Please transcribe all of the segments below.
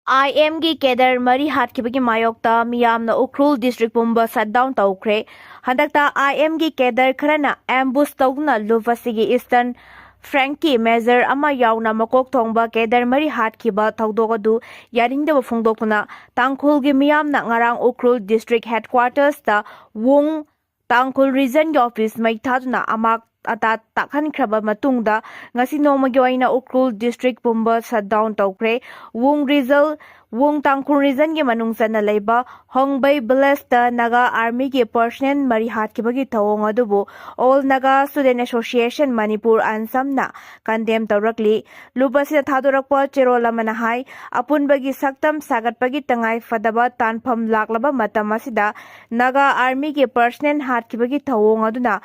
IMꯒꯤ Cadre mari Hatkhibagi mayokta miyamna Ukhul district pumba shutdown tawkhre. Handakta IMgi Cadre kharana ambush tawduna lufasigi Eastern Frankie Measure ama yauna makok thongba Cadre mari Hatkhiba thawdogadu yaringdaba phongdokuna Tangkhulgi miyamna ngarang Ukhul district headquarters ta Wung Tangkhul region gi office mai thaduna amak ata takhankraba matungda ngasi nomagi oina Ukhul district pumba shutdown tawkhre. Wung Tangkhul region gi manungchana leiba Hongbei village ta Naga army gi personnel mari Hatkhibagi thawong adubu All Naga Student Association Manipur ansamna condemn tawrakli. Lupasida thadorakpa cherola manahai apunbagi saktam sagatpagi tangai fadaba tanpham laklaba matam asida Naga army gi personnel Hatkhibagi thawong aduna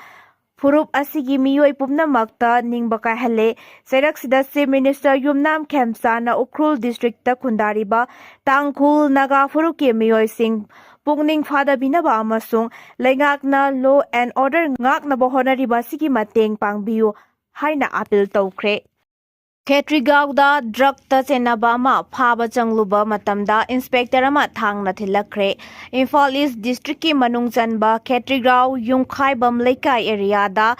Furup asigi miyoi pumnamakta ningba kaihale Serak sida Chief Minister Yumnam Khemsana Ukhul district ta khundariba Tangkhul Naga Furuki miyoi sing pungning phadabinaba amasung leingakna law and order ngaknaba honariba sigi mateng pangbiu haina appeal tawkhre. Cadre drug ta chenaba ama phaba changluba matamda inspector ama thangna thilakre. Imphal East district ki manung chanba Cadre Yungkhaibam Leikai area da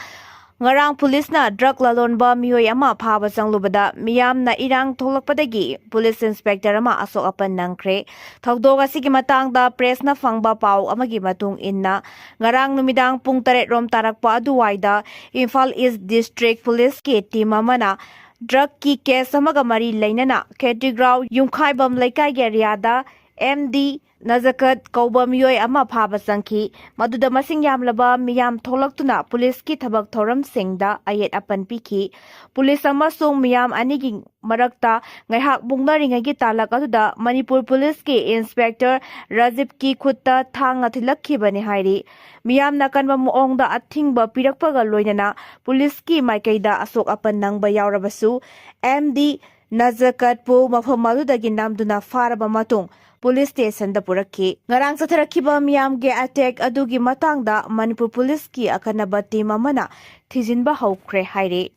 ngarang police na drug lalonba miyoi ama phaba changlubada miyamna irang tholakpadagi police inspector ama asok apan nangkhre. Thawdog asigi matangda press na phangba pau amagi matung inna ngarang numidang pung 3 rom tarakpa aduwaida Imphal East district police ki team amana drug ki case amaga mari lainana Cadre Yungkhaibam Leikai area da MD Nazakat kauba miyoi ama phaba changki maduda masing yamlaba miyam tholaktuna police ki thabak thoram singda ayet apan pikhi police amasung miyam anigi marakta ngaihak bungnaringa gi talak aduda Manipur police ki inspector Rajib ki khutta thanga thilakhi bani hairi miyam nakanba muongda athingba pirakpaga loinana police ki maikaida asok apan nangba yaurabasu MD Nazakat pu mafam adudagi namduna faraba matung police station da purakhi ngarang satharakiba miyam ge attack adugi matangda Manipur police ki akanaba team amana thijinba haukhre haire.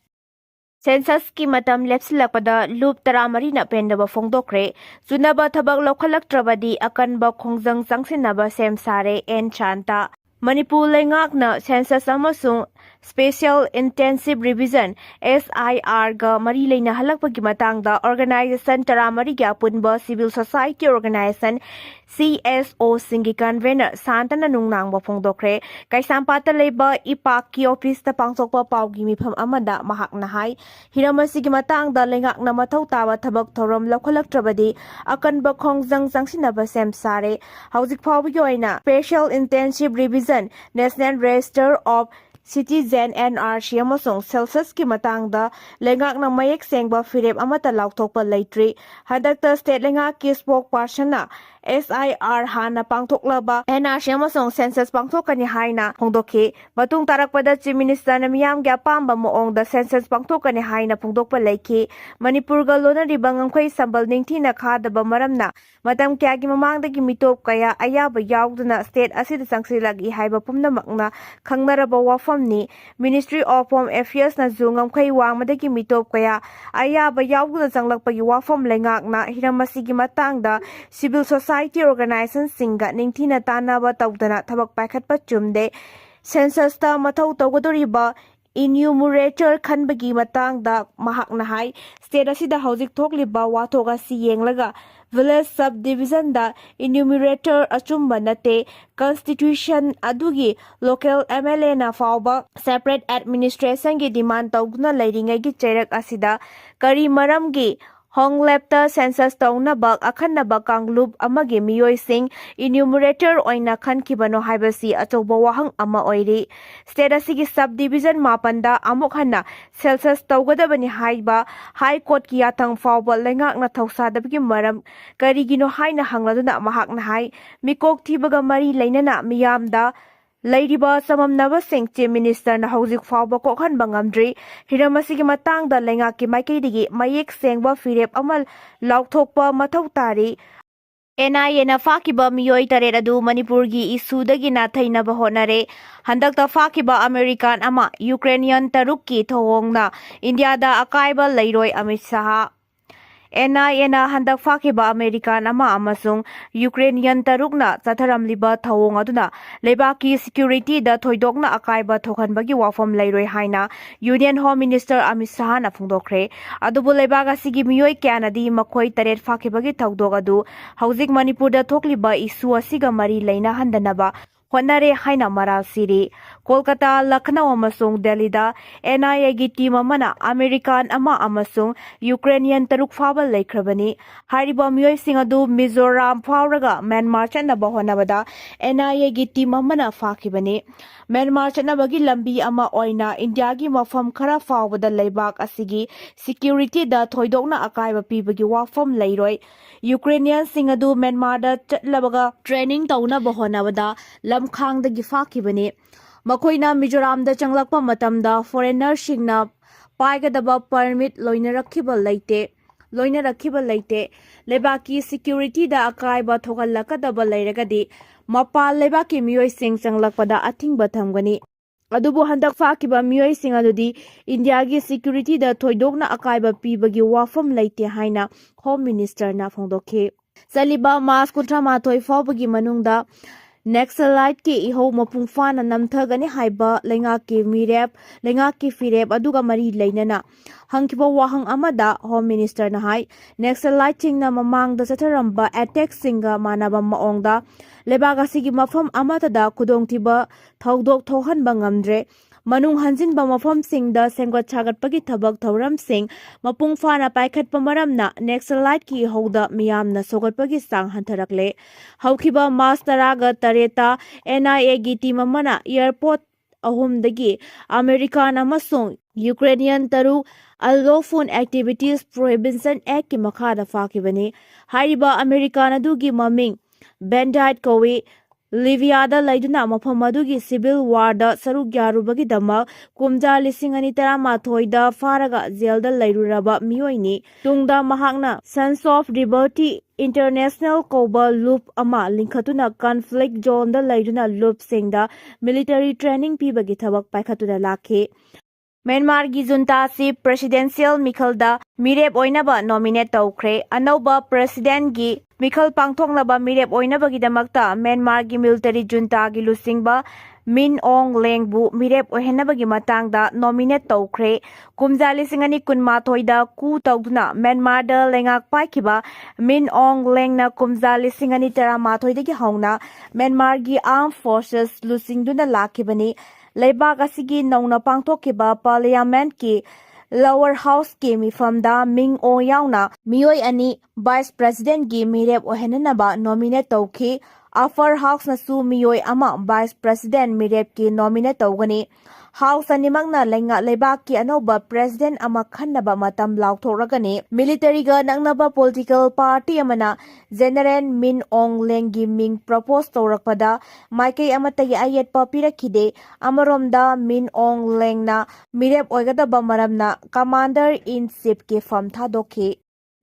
Census ki matam lepsilakpada loop 13 na pendaba phongdokre chunaba thabak lokhalaktrabadi akanba khongjang changsinaba sem sare en chanta Manipur lengakna census amasung Special Intensive Revision SIR ga mari leina halakpagi matangda organization 13 gi apunba civil society organization CSO singi convener Santana nungnangba phongdokre kaisampata leiba ipak ki office ta pangsokpa paugi mifam amada mahakna hai hiramasigi matangda lengakna mathau tawa thabak thorom lokhalaktrabadi akanba khongjang changsinaba sem sare hauzik phawbi oina Special Intensive Revision National Register of Citizen NRC amasung census ki matangda lengakna mayek sengba firep amata lauthokpa leitri hadakta state lengak ki spokesperson na SIR hana pangthoklaba NRC amasung census pangthokani haina phongdokhi matung tarakpada Chief Minister na miyam gi apamba moongda census pangthokani haina phongdokpa leikhi Manipur ga lonariba ngangkhoi sambal ningthina khadaba maramna matam kyagi mamangdagi mitop kaya ayaba yauduna state asida changsilagi haiba pumnamakna khangnaraba wafamni Ministry of Home Affairs na zungangkhoi wangmadagi mitop kaya ayaba yauduna changlakpagi wafam lengakna hiramasigi matangda civil society organization singa ningthina tanaba tawdana thabak paikhatpa chumde census ta mathau tawgadoriba enumerator khanbagi matangda mahakna hai state asida hauzik thokliba wathoga si yenglaga village subdivision da enumerator achumba nate constitution adugi local MLA na fauba separate administration gi demand tawguna leiringai gi cherak asida kari maram gi Honglepta census taunabak akhanaba kanglup amagi miyoi sing enumerator oina khankibano haibasi achoba wahang ama oiri state asigi subdivision mapanda amuk hana census tawgadabani haiba high court ki yathang fawba lengakna thausadabgi maram karigino haina hangladuna mahakna hai mikok thibaga mari leinana miyamda Lairiba samamnaba sing Chief Minister na hauzik fawba kokhan bangamdri hiramasigi matangda lengaki maikaidigi mayek sengba firep amal lauthokpa mathau tari NIA na fakiba miyoi taret adu Manipurgi isudagi na thainaba honare handakta fakiba American ama Ukrainian tarukki thawongna India da akaiba leiroi Amit Shah NIAna handak fakiba American ama amasung Ukrainian tarukna chatharamliba thawong aduna lebaki security da thoidokna akaiba thokanbagi wafam leiroi haina Union Home Minister Amit Shah na phungdokhre adubu lebaga sigi miyoi kyanadi makhoi taret fakibagi thawdok adu hauzik Manipur da thokliba isu asiga mari leina handanaba honare haina maral siri Kolkata Lucknow amasung Delhi da NIA gi team amana American ama amasung Ukrainian taruk faba leikrabani hyriba miyoi sing adu Mizoram fauraga Myanmar chanaba honabada NIA gi team amana fakibani Myanmar chanabagi lambi ama oina India gi mafam khara fawbada leibak asigi security da thoidokna akaiba pibagi wafam leiroi Ukrainian sing adu Myanmar da chatlabaga training tawna bahonabada lamkhang da gi fakibani Makoina Mizoram da changlakpa matamda foreigner singna paigadaba permit loinarakhiba leite lebaki security da akaiba thogalakadaba leiragadi mapal lebaki miyoi sing changlakpada athingba thamgani adubu handak fakiba miyoi sing adudi India gi security da thoidokna akaiba pibagi wafam leite haina Home Minister na phongdokhe Saliba Mas Kuntrama thoi fawbagi manungda Nexalite ki iho mapung fana namthagani haiba lenga ki firep aduga mari leinana hangkiba wahang amada Home Minister na hai Nexalite chingna mamang da satharamba attack singa manaba maongda lebaga sigi mafam amata da kudongtiba thaudok thohan bangamdre manung hanjin ba mafam singda senggot chagatpagi thabak thauram sing mapung fana paikhatpa maramna Nexalite ki hoda miyamna sogatpagi sang hantharakle haukiba mastaraga tareta NIA gi team amana airport ahumdagi American amasung Ukrainian taru Unlawful Activities Prohibition Act ki makhada fakibani hyriba American adugi maming Bandit kowi Livyada laiduna mafam adugi civil war da saruk yarubagi dama kumja 2013 da faraga jail da lairuraba miyoini tungda mahakna Sons of Liberty International Koba Loop ama linkhatuna conflict zone da laiduna loop singda military training pibagi thabak paikhatuna lakhe Myanmar gi junta si presidential makhl da mirep oinaba nominate tawkhre anouba president gi makhl pangthoknaba mirep oinabagi damakta Myanmar gi military junta gi lusingba Min Aung Hlaing bu mirep ohenabagi matangda nominate tawkhre kumja 2012 da ku tawduna Myanmar da lengak paikiba Min Aung Hlaing na kumja 2013 dagi hauna Myanmar gi armed forces lusingduna lakhibani leibak asigi nauna pangthokkiba parliament ki lower house ki mifamda Ming O yauna miyoi ani vice president gi mirep ohenanaba nominate tawkhi upper house nasu miyoi ama vice president mirep ki nominate tawgani house animakna lenga leibak ki anouba president ama khannaba matam lauthoragani military ga nangnaba political party amana general Min Aung Hlaing gi ming propose tawrakpada maikei amatagi ayetpa pirakhide amaromda Min Aung Hlaing na mirep oigadaba maramna commander in chief ki fam thadokhi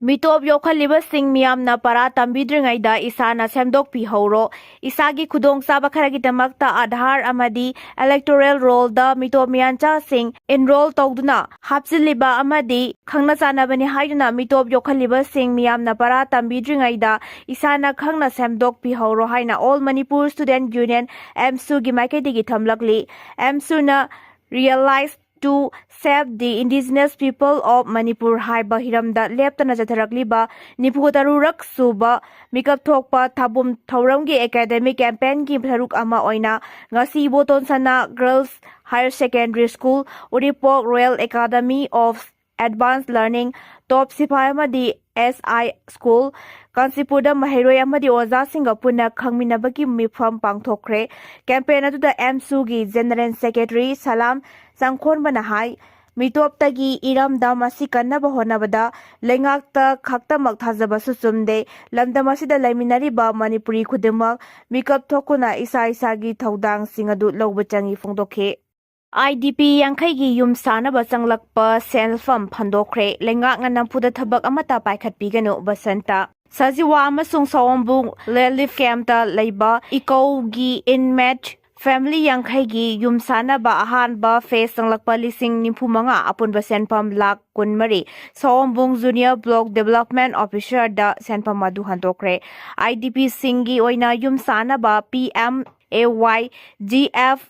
Mitop yokhaliba sing miyamna para tambidringaida isana semdok pi horo isagi khudong saba kharagi damakta Aadhaar amadi electoral roll da mitop miyancha sing enroll tawduna hapsiliba amadi khangna chanabani haiduna mitop yokhaliba sing miyamna para tambidringaida isana khangna semdok pi horo haina All Manipur Student Union MSU gi maikedi thamlakli MSU na realize to save the indigenous people of Manipur haiba hiramda leptana jatharakliba niputarurak suba mikap thokpa thabum thauramgi academic campaign gi tharuk ama oina ngasi boton sana girls higher secondary school Uripok Royal Academy of Advanced Learning top sipai amadi SI school Kansipuda Mahiroi amadi oza singa puna khangminabagi mifam pangthokre campaign atuda MSU gi general secretary Salam Sangkhon banahai mitoptagi iramda masi kannaba honabada lengakta khaktamak thajaba susumde lamdamasida laiminariba Manipuri khudemak mikap thokuna isa isagi thaudang singadu lobachangi phongdokhe IDP yankhai yum sanaba changlakpa selfam phandokre lengak nganampuda thabak amata paikhatpiganu basanta Sajiwa amasung sawambu relief camp ta leiba ikogi inmate Family Yankhigi Yum Sanaba Ahanba Face Sanglakpa Lising Nimpumanga Apunba Senpam Lak Kunmari Sombung Junior Block Development Officer da Senpam Madu Handokre IDP Singi Oina Yum Sanaba PMAY GFY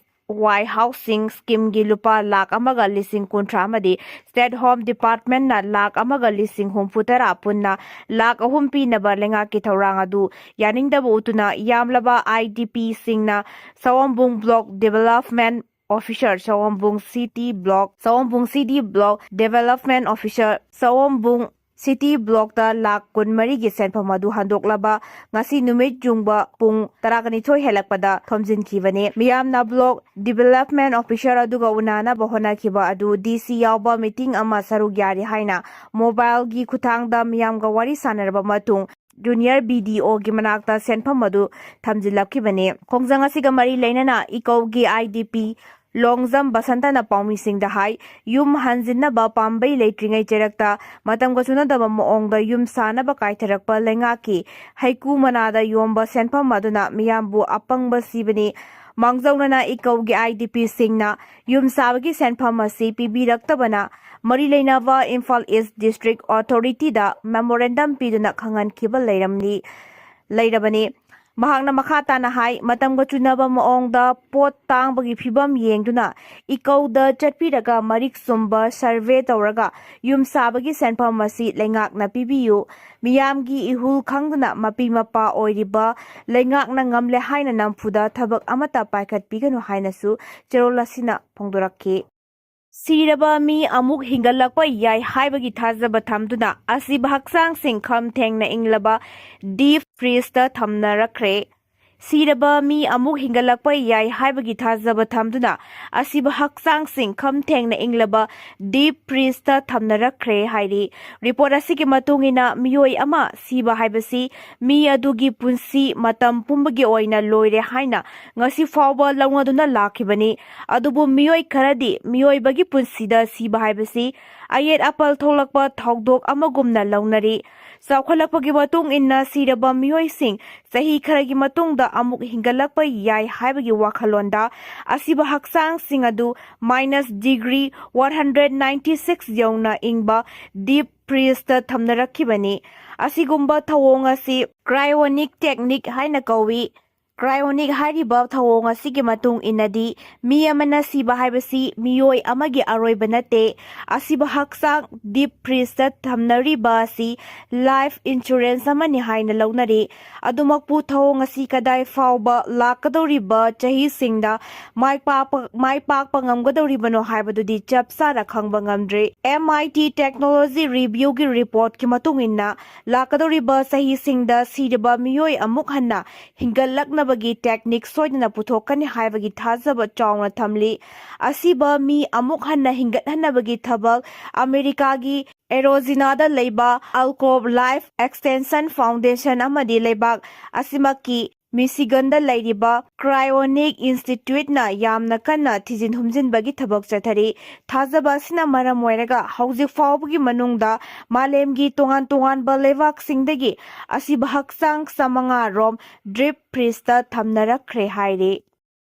Housing Scheme gi lupa lak amaga lising kuntra amadi State Home Department na lak amaga lising humputara punna lak ahumpi na balenga ki thaurang adu yaningdaba utuna yamlaba IDP singna Sawambung Block Development Officer Sawambung City Block Development Officer Sawambung City Block da lak kunmari gi senpam adu handoklaba ngasi numit jungba pung tarakani thoi helakpada thomjin khibane miyamna Block Development Officer aduga unana bahona khiba adu DC yawba meeting ama saruk yari haina mobile gi khutangda miyamga wari sanarba matung Junior BDO gi manakta senpam adu thamjilapkhibane khongjang asiga mari leinana ikaw gi IDP Longjam Basantana Paumi Singh the High, Yum Hanzina Bapambai Latringa Cherakta, Matam Gosuna the Moong the Yum Sana Bakaitarapa Lengaki, Haiku Manada Yomba Senpa Maduna, Miambu Apang Basibani, Mangzona Ikogi IDP Singna, Yum Savagi Senpa Masi, PB Raktabana, Marilenava Imphal East District Authority da Memorandum Piduna Kangan Kibal Lairabani. Mahangna makata na hai matam ga chunaba moong da pot tang bagi phibam yengduna ikaw da chatpiraga marik sumba survey tawraga yum sabagi senpam masi lengak na pibiyu miyamgi ihul khangduna mapi mapa oiriba lengak na ngamle haina nampuda thabak amata paikhat piganu haina su cherolasina phongdorakki Siraba mi amuk hingalakpa yai haibagi thazaba thamduna asiba haksang sing kham thengna inglaba deep freeze ta thamna rakre Siraba mi amuk hingalakpa yai haibagi thazaba thamduna asiba haksang sing kham thengna inglaba deep freeze ta thamna rakre hairi report asigi matungina miyoi ama siba haibasi mi adugi punsi matam pumbagi oina loire haina ngasi fawba lawngaduna lakhibani adubu miyoi kharadi miyoi bagi punsida siba haibasi ayet apal tholakpa thogdok amagumna lawnari Saukhalakpagi matung inna siraba miyoi sing sahi kharagi matungda amuk hingalakpa yai haibagi wakhalonda asiba haksang sing adu -degree 196 yawna ingba deep freeze ta thamnarakibani asigumba thawong asi cryonic technique haina kawi Cryonic hyriba thawong asigi matung inadi mi amana siba haibasi miyoi amagi aroiba nate asiba haksang deep freeze ta thamnariba si life insurance amani haina lawnari adumakpu thawong asi kadai fawba lakadoriba chahi singda mai pak pangamgadoribano haibadudi chapsara khangba ngamdre MIT Technology Review gi report ki matung inna lakadoriba sahi singda siraba miyoi amuk hanna hingalakna bagi technique soidna puthokani haibagi thazaba chawna thamli asiba mi amuk hanna hingat hanna bagi thabak America gi Arizona da leiba Alcove Life Extension Foundation amadi leibak asimaki Michigan da leiriba Cryonic Institute na yamna kanna thijin humjin bagi thabak chathari thazaba sina maram moiraga hauji fawbagi manungda malemgi tongan ba lewak singdagi asiba haksang samanga rom drip freeze ta thamnarakre haire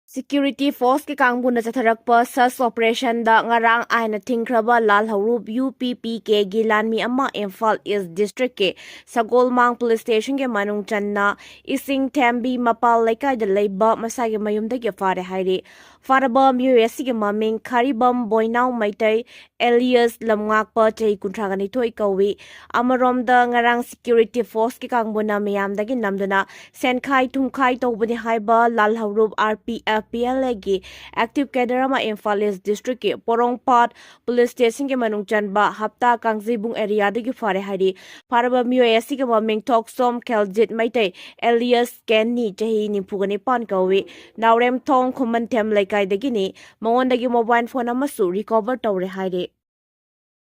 Security Force ke kangbuna chatharakpa search operation da ngarang aina thingkraba lal haurup UPPK gilanmi ama Imphal East District ke Sagolmang Police Station ke manung channa ising thambi mapal laikai da leiba masagi mayumda ke fare haire faraba US ke maming kharibam boinau maitai Elias lamngakpa chei kuntragani thoi kawi amarom da ngarang Security Force ke kangbuna miyam dagi namduna senkhai thumkhai tawbani haiba lal haurup RPF PLA gi active cadre ama Imphal East District ke Porongpat Police Station ke manung chanba hapta kangjibung area dagi fare hari faraba US ke maming thoksom kheljit maitai Elias Kenni chahi nimpugani pan kawi naurem thong khuman them laikai dagi ni mongon dagi mobile phone amasu recover tawre haire